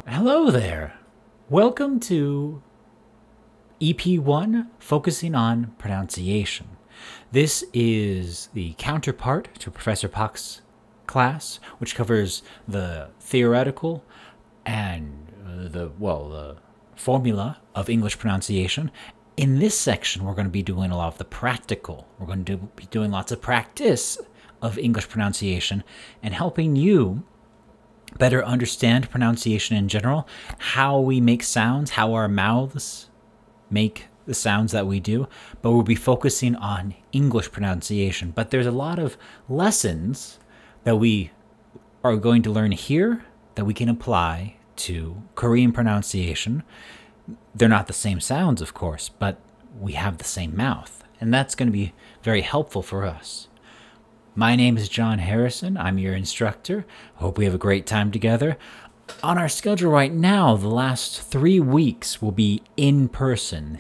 Hello there. Welcome to EP1, focusing on pronunciation. This is the counterpart to Professor Pak's class, which covers the theoretical and the formula of English pronunciation. In this section, we're going to be doing a lot of the practical. We're going to be doing lots of practice of English pronunciation and helping you better understand pronunciation in general, how we make sounds, how our mouths make the sounds that we do, but we'll be focusing on English pronunciation. But there's a lot of lessons that we are going to learn here that we can apply to Korean pronunciation. They're not the same sounds, of course, but we have the same mouth, and that's going to be very helpful for us. My name is John Harrison. I'm your instructor. I hope we have a great time together. On our schedule right now, the last 3 weeks will be in person.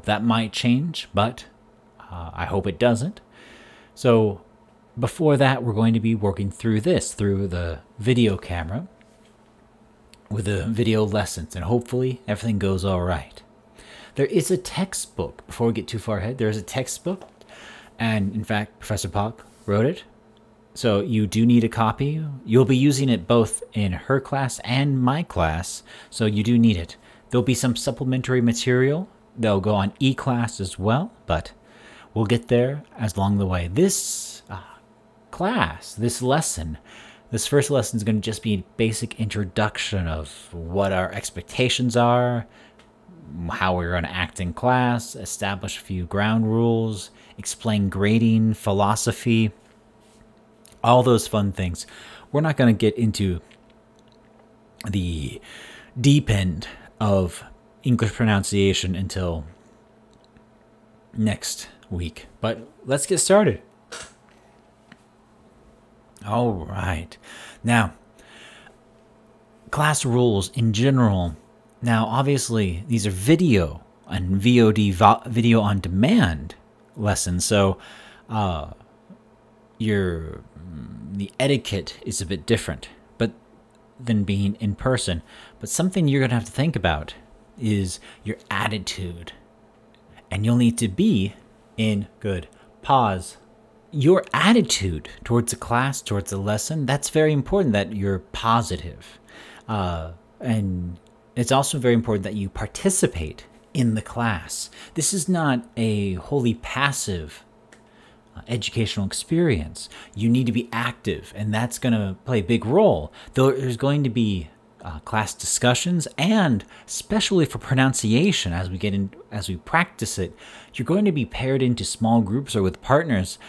That might change, but I hope it doesn't. So before that, we're going to be working through the video camera with the video lessons, and hopefully everything goes all right. There is a textbook. Before we get too far ahead, there's a textbook, and in fact, Professor Pak wrote it. So you do need a copy. You'll be using it both in her class and my class, so you do need it. There'll be some supplementary material that'll go on e-class as well, but we'll get there as along the way. This this first lesson is going to just be a basic introduction of what our expectations are, how we're going to act in class, establish a few ground rules, explain grading, philosophy, all those fun things. We're not going to get into the deep end of English pronunciation until next week. But let's get started. All right. Now, class rules in general. Now, obviously, these are video and VOD, video on demand lessons. So, the etiquette is a bit different, than being in person. But something you're gonna have to think about is your attitude, and you'll need to be in good pause. Your attitude towards the class, towards the lesson, that's very important that you're positive. And it's also very important that you participate in the class. This is not a wholly passive educational experience. You need to be active, and that's going to play a big role. There's going to be class discussions, and especially for pronunciation, as we practice it, you're going to be paired into small groups or with partners,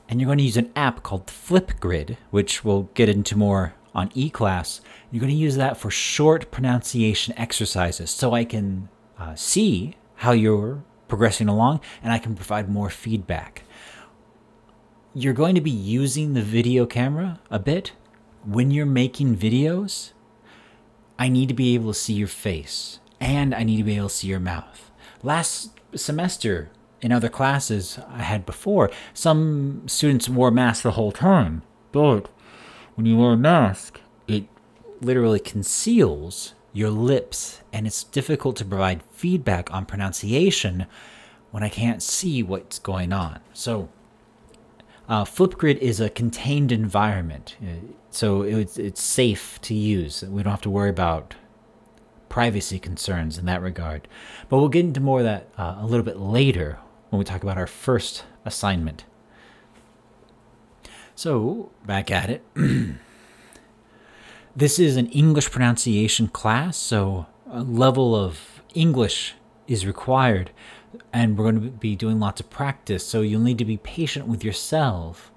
and you're going to use an app called Flipgrid, which we'll get into more on e-class. You're going to use that for short pronunciation exercises, so I can see how you're progressing along, and I can provide more feedback. You're going to be using the video camera a bit. When you're making videos, I need to be able to see your face, and I need to be able to see your mouth. Last semester, in other classes I had before, some students wore masks the whole time. But when you wear a mask, it literally conceals your lips, and it's difficult to provide feedback on pronunciation when I can't see what's going on. So Flipgrid is a contained environment, so it's safe to use. We don't have to worry about privacy concerns in that regard. But we'll get into more of that a little bit later when we talk about our first assignment. So, back at it. This is an English pronunciation class, so a level of English is required, and we're going to be doing lots of practice, so you'll need to be patient with yourself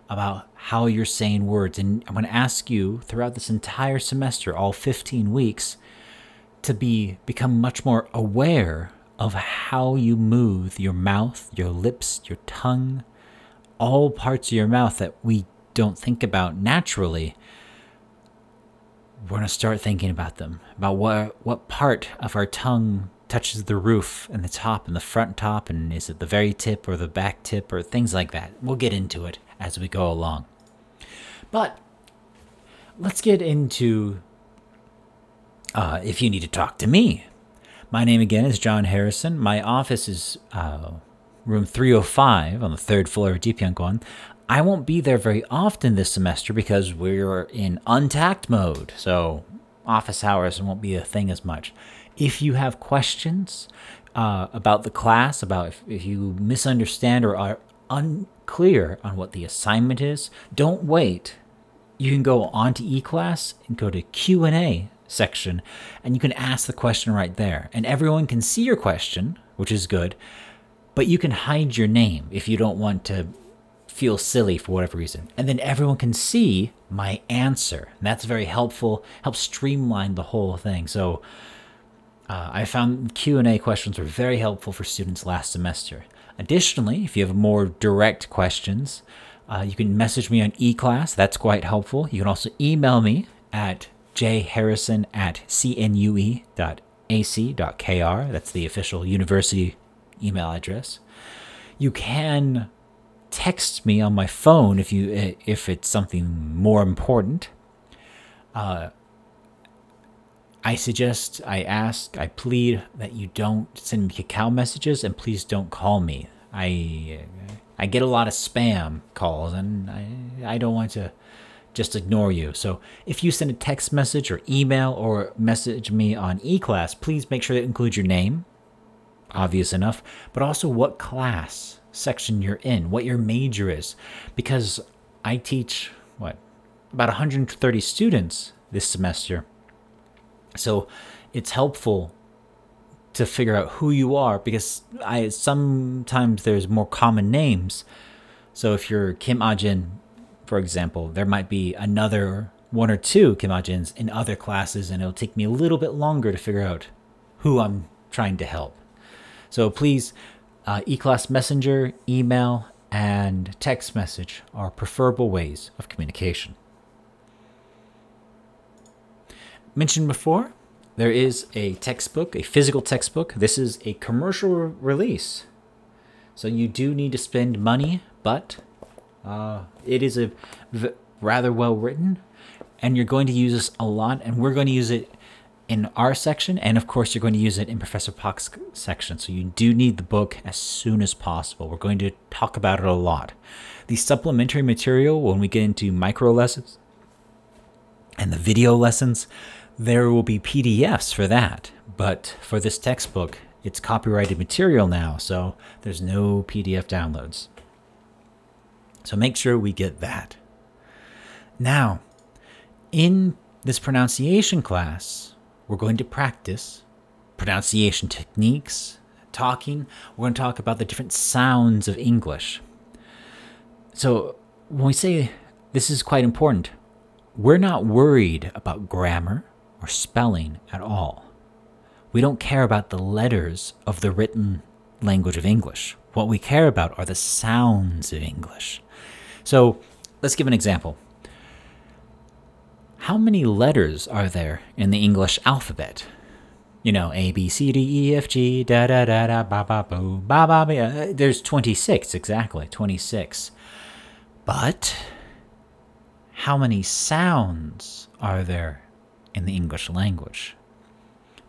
about how you're saying words. And I'm going to ask you throughout this entire semester, all 15 weeks, to become much more aware of how you move your mouth, your lips, your tongue, all parts of your mouth that we don't think about naturally. We're going to start thinking about them, about what part of our tongue touches the roof and the front top, and is it the very tip or the back tip or things like that. We'll get into it as we go along. But let's get into if you need to talk to me. My name again is John Harrison. My office is room 305 on the 3rd floor of Deepyangguan. I won't be there very often this semester because we're in untact mode, so office hours won't be a thing as much. If you have questions about the class, about if you misunderstand or are unclear on what the assignment is, don't wait. You can go on to eClass and go to Q&A section, and you can ask the question right there. And everyone can see your question, which is good, but you can hide your name if you don't want to feel silly for whatever reason. And then everyone can see my answer. And that's very helpful, helps streamline the whole thing. So I found Q&A questions were very helpful for students last semester. Additionally, if you have more direct questions, you can message me on eClass. That's quite helpful. You can also email me at jharrison@cnue.ac.kr. That's the official university email address. You can text me on my phone if it's something more important. I suggest, I ask, I plead that you don't send me Kakao messages, and please don't call me. I get a lot of spam calls, and I don't want to just ignore you. So if you send a text message or email or message me on eClass, please make sure to include your name, obvious enough, but also what class section you're in, what your major is, because I teach about 130 students this semester, so it's helpful to figure out who you are, because sometimes there's more common names. So if you're Kim Ajin, for example, there might be another one or two Kim Ajins in other classes, and it'll take me a little bit longer to figure out who I'm trying to help. So please, eClass Messenger, email, and text message are preferable ways of communication. Mentioned before, there is a textbook, a physical textbook. This is a commercial release, so you do need to spend money, but it is rather well written, and you're going to use this a lot, and we're going to use it in our section, and of course you're going to use it in Professor Pak's section, so you do need the book as soon as possible. We're going to talk about it a lot. The supplementary material, when we get into micro lessons and the video lessons, there will be PDFs for that, but for this textbook, it's copyrighted material now, so there's no PDF downloads. So make sure we get that. Now, in this pronunciation class, we're going to practice pronunciation techniques, talking. We're going to talk about the different sounds of English. So when we say this is quite important, we're not worried about grammar or spelling at all. We don't care about the letters of the written language of English. What we care about are the sounds of English. So let's give an example. How many letters are there in the English alphabet? You know, A, B, C, D, E, F, G, da, da, da, da, ba, ba, boo, ba, ba, ba. There's 26, exactly, 26. But how many sounds are there in the English language?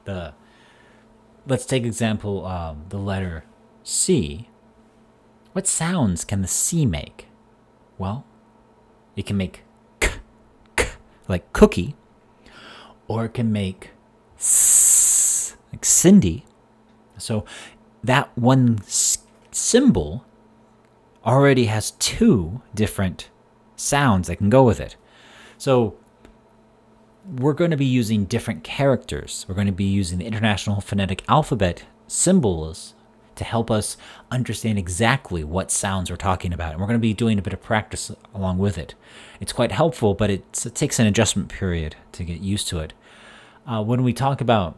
Let's take example, the letter C. What sounds can the C make? Well, it can make like cookie, or it can make s, like Cindy. So that one symbol already has two different sounds that can go with it. So we're going to be using different characters. We're going to be using the International Phonetic Alphabet symbols to help us understand exactly what sounds we're talking about. And we're going to be doing a bit of practice along with it. It's quite helpful, but it takes an adjustment period to get used to it. When we talk about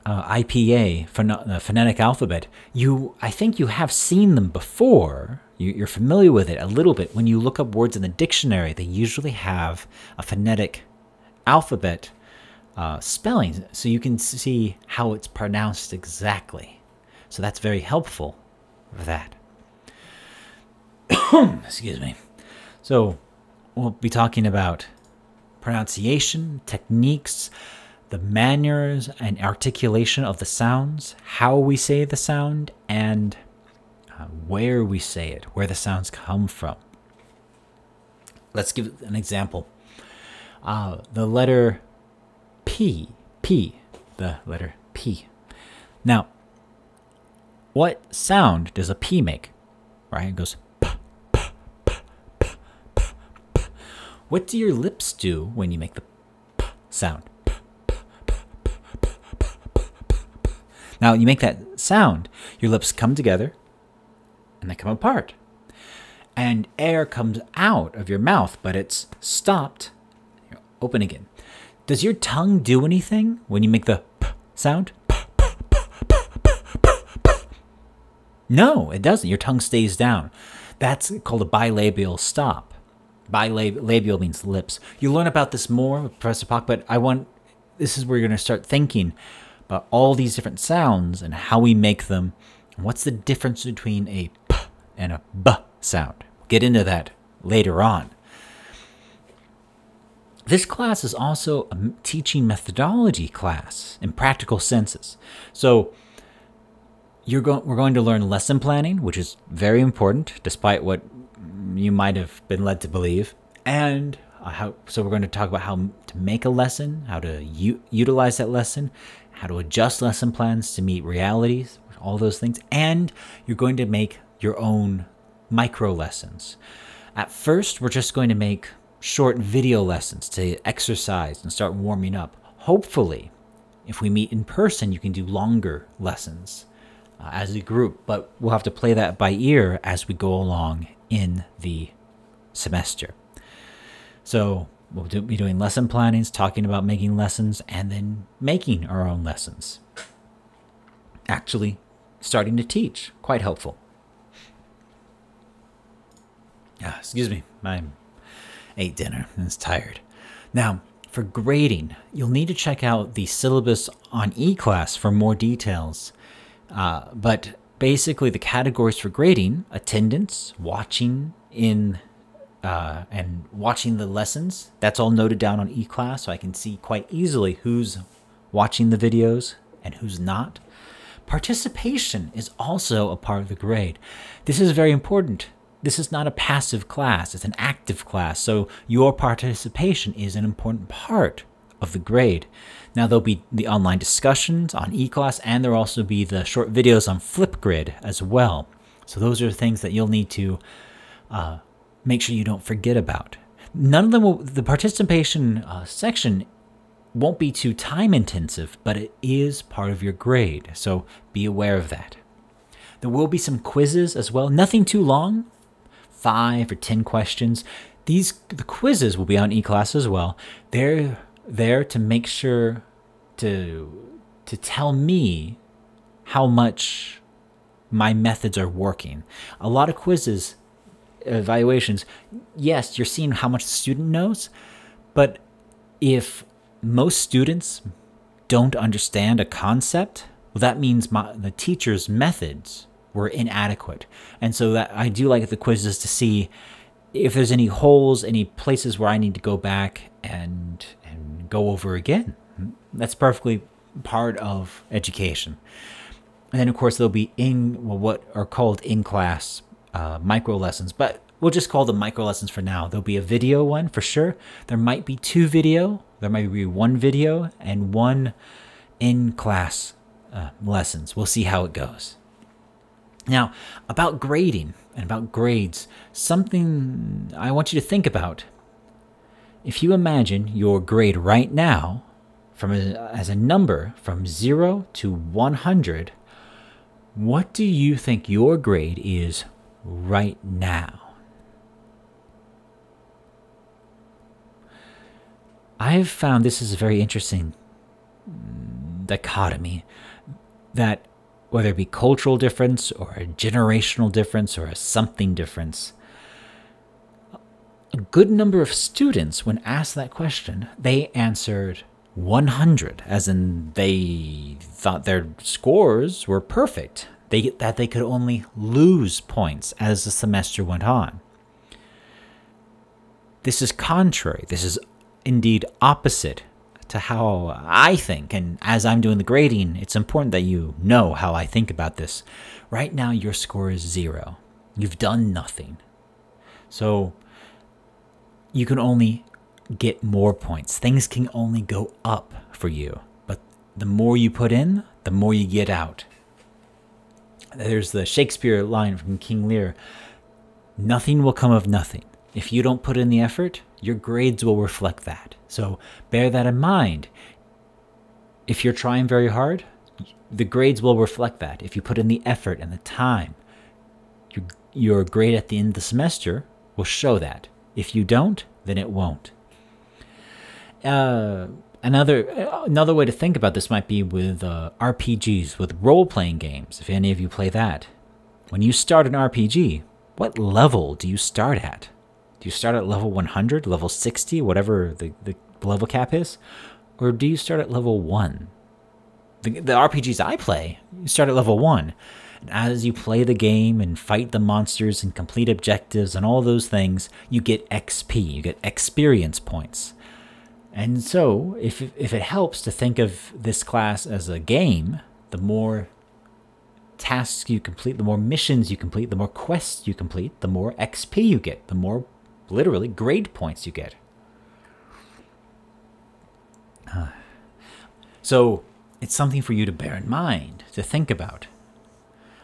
IPA, the phonetic alphabet, I think you have seen them before. You're familiar with it a little bit. When you look up words in the dictionary, they usually have a phonetic alphabet spelling, so you can see how it's pronounced exactly. So that's very helpful for that. Excuse me. So we'll be talking about pronunciation, techniques, the manners and articulation of the sounds, how we say the sound, and where we say it, where the sounds come from. Let's give an example. The letter P, the letter P. Now, what sound does a P make? Right? It goes P, P, P, P, P, P. What do your lips do when you make the P sound? P, P, P, P, P, P, P, P. Now, you make that sound, your lips come together and they come apart. And air comes out of your mouth, but it's stopped. Open again. Does your tongue do anything when you make the P sound? P, P, P, P, P, P, P. No, it doesn't. Your tongue stays down. That's called a bilabial stop. Bilabial means lips. You'll learn about this more with Professor Pak, but this is where you're going to start thinking about all these different sounds and how we make them. And what's the difference between a P and a B sound? We'll get into that later on. This class is also a teaching methodology class in practical senses. So we're going to learn lesson planning, which is very important, despite what you might have been led to believe. And so we're going to talk about how to make a lesson, how to utilize that lesson, how to adjust lesson plans to meet realities, all those things. And you're going to make your own micro lessons. At first, we're just going to make short video lessons to exercise and start warming up. Hopefully, if we meet in person, you can do longer lessons as a group, but we'll have to play that by ear as we go along in the semester. So we'll be doing lesson plannings, talking about making lessons, and then making our own lessons. Actually, starting to teach, quite helpful. Excuse me, I ate dinner and is tired. Now, for grading, you'll need to check out the syllabus on eClass for more details. But basically, the categories for grading: attendance, watching and watching the lessons. That's all noted down on eClass, so I can see quite easily who's watching the videos and who's not. Participation is also a part of the grade. This is very important. This is not a passive class, it's an active class, so your participation is an important part of the grade. Now, there'll be the online discussions on eClass, and there'll also be the short videos on Flipgrid as well. So those are things that you'll need to make sure you don't forget about. None of them will, the participation section won't be too time intensive, but it is part of your grade, so be aware of that. There will be some quizzes as well, nothing too long. 5 or 10 questions. The quizzes will be on eClass as well. They're there to make sure to tell me how much my methods are working. A lot of quizzes, evaluations, yes, you're seeing how much the student knows, but if most students don't understand a concept, well, that means the teacher's methods were inadequate. And so that I do like the quizzes to see if there's any holes, any places where I need to go back and go over again. That's perfectly part of education. And then, of course, there'll be what are called in-class micro lessons, but we'll just call them micro lessons for now. There'll be a video one for sure. There might be 2 video. There might be 1 video and 1 in-class lessons. We'll see how it goes. Now, about grading and about grades, something I want you to think about. If you imagine your grade right now as a number from 0 to 100, what do you think your grade is right now? I've found this is a very interesting dichotomy, that whether it be cultural difference or a generational difference or a something difference, a good number of students, when asked that question, they answered 100, as in they thought their scores were perfect. that they could only lose points as the semester went on. This is contrary. This is indeed opposite to how I think. And as I'm doing the grading, it's important that you know how I think about this. Right now, your score is 0. You've done nothing. So you can only get more points. Things can only go up for you. But the more you put in, the more you get out. There's the Shakespeare line from King Lear. Nothing will come of nothing. If you don't put in the effort, your grades will reflect that. So bear that in mind. If you're trying very hard, the grades will reflect that. If you put in the effort and the time, your grade at the end of the semester will show that. If you don't, then it won't. Another way to think about this might be with RPGs, with role-playing games, if any of you play that. When you start an RPG, what level do you start at? Do you start at level 100, level 60, whatever the level cap is? Or do you start at level 1? The RPGs I play, you start at level 1. And as you play the game and fight the monsters and complete objectives and all those things, you get XP, you get experience points. And so, if it helps to think of this class as a game, the more tasks you complete, the more missions you complete, the more quests you complete, the more XP you get, the more, literally, grade points you get. So, it's something for you to bear in mind, to think about.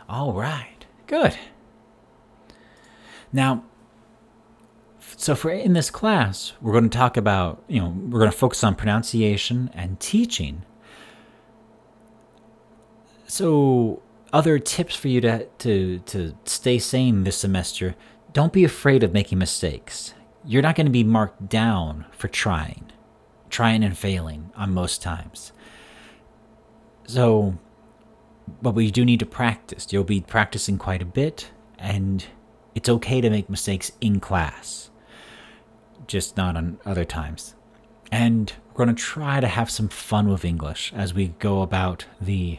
All right, good. Now, so in this class, we're going to talk about, we're going to focus on pronunciation and teaching. So other tips for you to stay sane this semester: don't be afraid of making mistakes. You're not going to be marked down for trying and failing on most times. So, but we do need to practice. You'll be practicing quite a bit, and it's okay to make mistakes in class, just not on other times. And we're going to try to have some fun with English as we go about the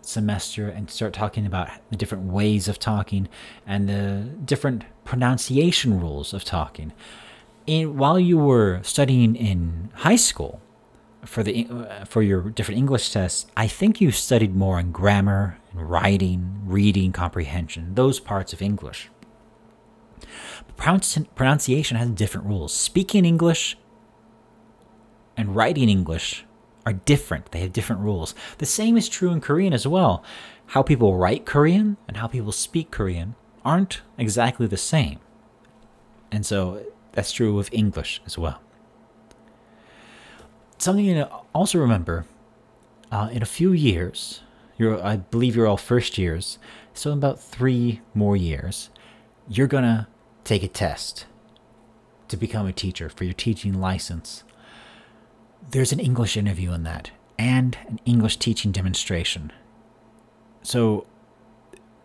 semester and start talking about the different ways of talking and the different pronunciation rules of talking. While you were studying in high school for your different English tests, I think you studied more on grammar and writing, reading, comprehension, those parts of English. Pronunciation has different rules. Speaking English and writing English are different. They have different rules. The same is true in Korean as well. How people write Korean and how people speak Korean aren't exactly the same. And so that's true with English as well. Something to also remember, in a few years, I believe you're all first years, so in about 3 more years, you're going to take a test to become a teacher for your teaching license. There's an English interview in that and an English teaching demonstration. So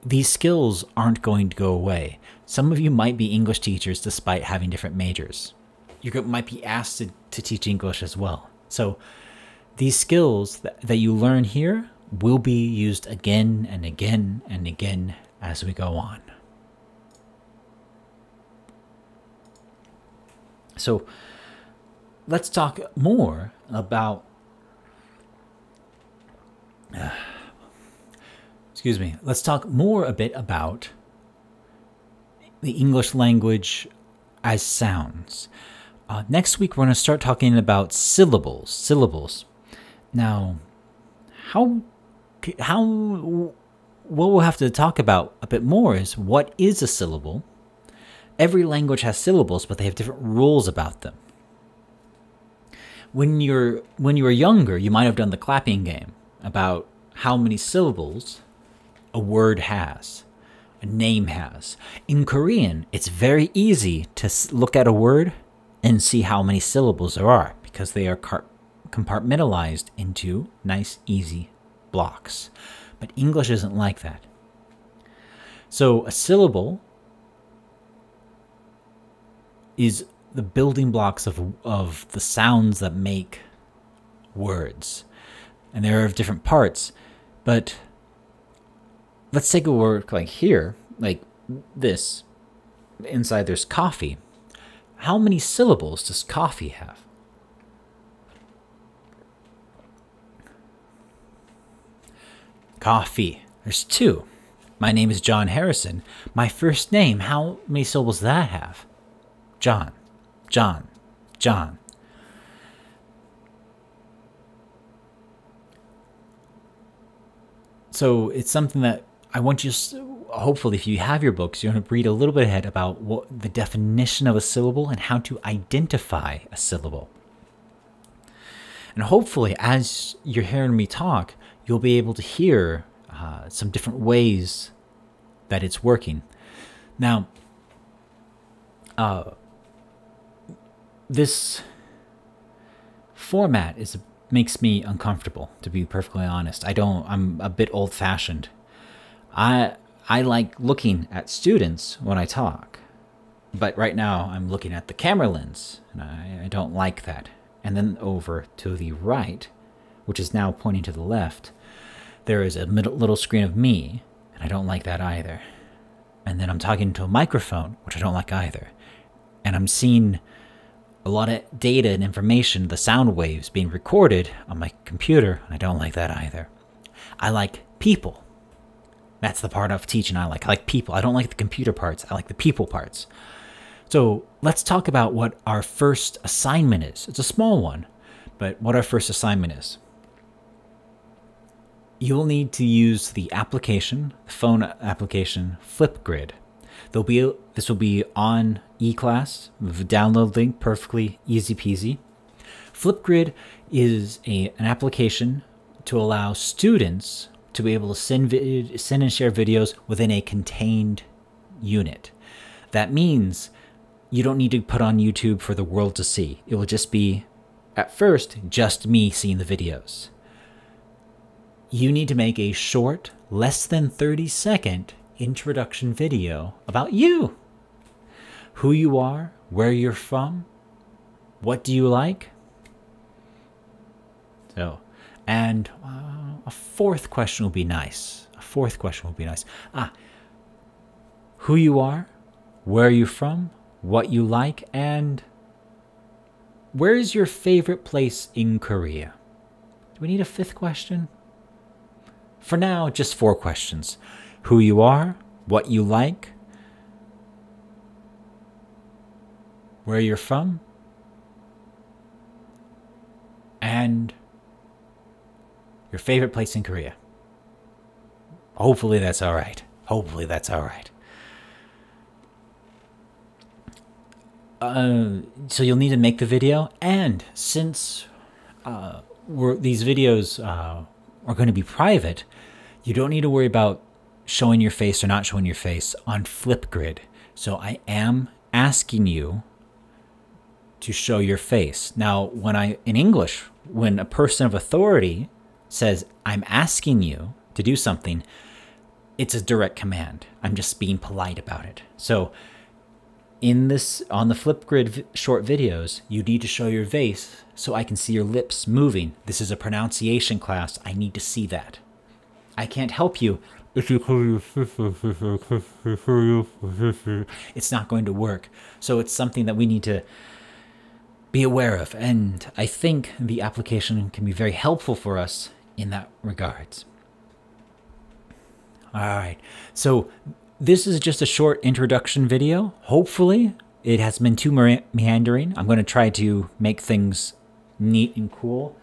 these skills aren't going to go away. Some of you might be English teachers despite having different majors. You might be asked to teach English as well. So these skills that you learn here will be used again and again and again as we go on. So let's talk more about, let's talk more a bit about the English language as sounds. Next week, we're going to start talking about syllables. Now, what we'll have to talk about a bit more is what is a syllable. Every language has syllables, but they have different rules about them. When you were younger, you might have done the clapping game about how many syllables a word has, a name has. In Korean, it's very easy to look at a word and see how many syllables there are because they are compartmentalized into nice, easy blocks. But English isn't like that. So a syllable is the building blocks of the sounds that make words. And there are different parts, but let's take a word like here, like this. Inside there's coffee. How many syllables does coffee have? Coffee. There's 2. My name is John Harrison. My first name, how many syllables does that have? John. John. John. So it's something that I want you to, hopefully, if you have your books, you're going to read a little bit ahead about what the definition of a syllable and how to identify a syllable. And hopefully, as you're hearing me talk, you'll be able to hear some different ways that it's working. Now, this format makes me uncomfortable, to be perfectly honest. I'm a bit old-fashioned. I like looking at students when I talk, but right now I'm looking at the camera lens, and I don't like that. And then over to the right, which is now pointing to the left, there is a little screen of me, and I don't like that either. And then I'm talking to a microphone, which I don't like either. And I'm seeing a lot of data and information, the sound waves being recorded on my computer, and I don't like that either. I like people. That's the part of teaching I like. I like people. I don't like the computer parts. I like the people parts. So let's talk about what our first assignment is. It's a small one, but what our first assignment is. You will need to use the application, the phone application, Flipgrid. This will be on eClass, the download link, perfectly easy peasy. Flipgrid is an application to allow students to be able to send and share videos within a contained unit. That means you don't need to put on YouTube for the world to see. It will just be, at first, just me seeing the videos. You need to make a short, less than 30-second introduction video about you. Who you are, where you're from, what do you like? So, and a fourth question will be nice. Who you are, where are you from, what you like, and where is your favorite place in Korea? Do we need a 5th question? For now, just 4 questions. Who you are, what you like, where you're from, and your favorite place in Korea. Hopefully that's all right. So you'll need to make the video, and since these videos are going to be private, you don't need to worry about showing your face or not showing your face on Flipgrid. So I am asking you to show your face. Now, in English, when a person of authority says, I'm asking you to do something, it's a direct command. I'm just being polite about it. So on the Flipgrid short videos, you need to show your face so I can see your lips moving. This is a pronunciation class. I need to see that. I can't help you if you it's not going to work. So it's something that we need to be aware of. And I think the application can be very helpful for us in that regards. All right. So this is just a short introduction video. Hopefully it has been too meandering. I'm going to try to make things neat and cool.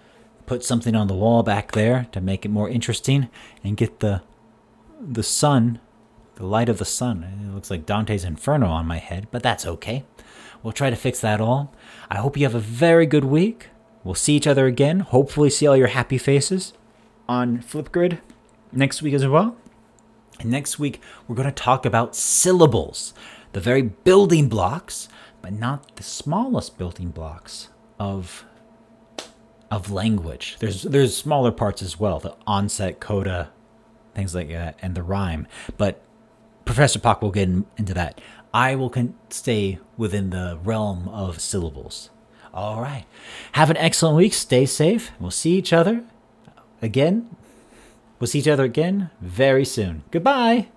Put something on the wall back there to make it more interesting and get the sun, the light of the sun. It looks like Dante's Inferno on my head, but that's okay. We'll try to fix that all. I hope you have a very good week. We'll see each other again. Hopefully see all your happy faces on Flipgrid next week as well. And next week, we're going to talk about syllables, the very building blocks, but not the smallest building blocks of language. There's smaller parts as well, the onset, coda, things like that, and the rhyme. But Professor Pak will get into that. I will stay within the realm of syllables. All right. Have an excellent week. Stay safe. We'll see each other again We'll see each other again very soon. Goodbye!